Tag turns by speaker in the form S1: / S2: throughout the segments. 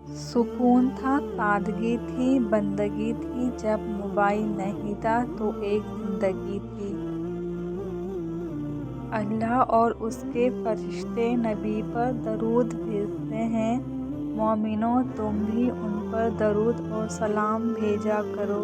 S1: सुकून था, सादगी थी, बंदगी थी। जब मोबाइल नहीं था तो एक जिंदगी थी। अल्लाह और उसके फरिश्ते नबी पर दरूद भेजते हैं। मोमिनों, तुम भी उन पर दरूद और सलाम भेजा करो।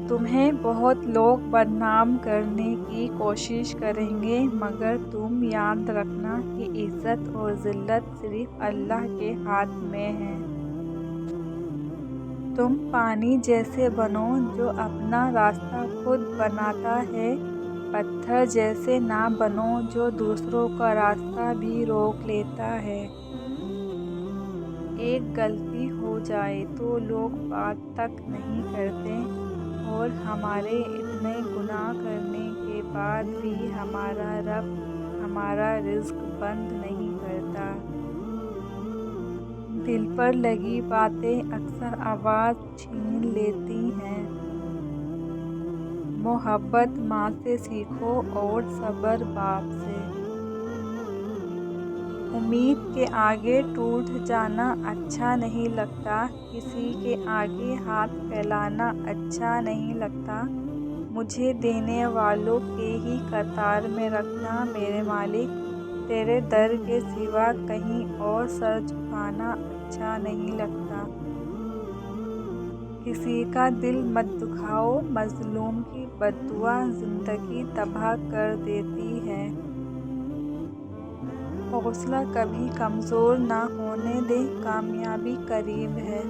S1: तुम्हें बहुत लोग बदनाम करने की कोशिश करेंगे, मगर तुम याद रखना कि इज्जत और जिल्लत सिर्फ अल्लाह के हाथ में है। तुम पानी जैसे बनो जो अपना रास्ता खुद बनाता है। पत्थर जैसे ना बनो जो दूसरों का रास्ता भी रोक लेता है। एक गलती हो जाए तो लोग बात तक नहीं करते, और हमारे इतने गुनाह करने के बाद भी हमारा रब हमारा रिज़्क बंद नहीं करता। दिल पर लगी बातें अक्सर आवाज़ छीन लेती हैं। मोहब्बत माँ से सीखो और सब्र बाप से। उम्मीद के आगे टूट जाना अच्छा नहीं लगता, किसी के आगे हाथ फैलाना अच्छा नहीं लगता। मुझे देने वालों के ही कतार में रखना मेरे मालिक। तेरे दर के सिवा कहीं और सर झुकाना अच्छा नहीं लगता। किसी का दिल मत दुखाओ, मजलूम की बद्दुआ जिंदगी तबाह कर देती है। हौसला कभी कमज़ोर ना होने दे, कामयाबी करीब है।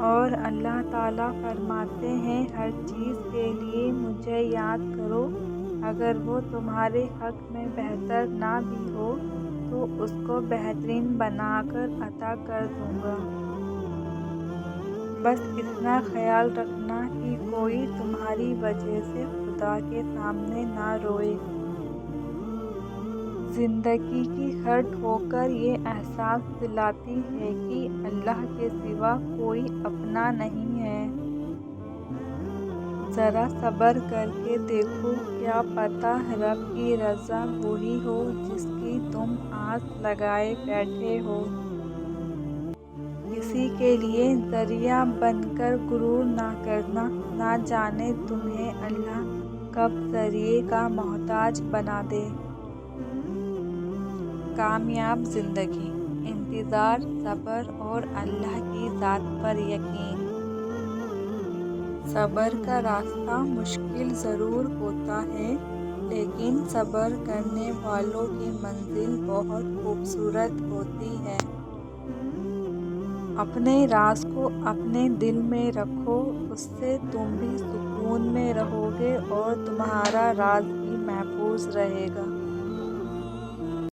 S1: और अल्लाह ताला फरमाते हैं, हर चीज़ के लिए मुझे याद करो। अगर वो तुम्हारे हक में बेहतर ना भी हो तो उसको बेहतरीन बनाकर अता कर दूंगा। बस इतना ख्याल रखना कि कोई तुम्हारी वजह से खुदा के सामने ना रोए। जिंदगी की हर ठोकर ये एहसास दिलाती है कि अल्लाह के सिवा कोई अपना नहीं है। ज़रा सब्र करके देखो, क्या पता रब की रज़ा वही हो जिसकी तुम आस लगाए बैठे हो। किसी के लिए ज़रिया बनकर गुरूर ना करना, ना जाने तुम्हें अल्लाह कब ज़रिए का मोहताज बना दे। कामयाब ज़िंदगी, इंतज़ार, सब्र और अल्लाह की ज़ात पर यकीन। सब्र का रास्ता मुश्किल ज़रूर होता है, लेकिन सब्र करने वालों की मंजिल बहुत खूबसूरत होती है। अपने राज को अपने दिल में रखो, उससे तुम भी सुकून में रहोगे और तुम्हारा राज भी महफूज रहेगा।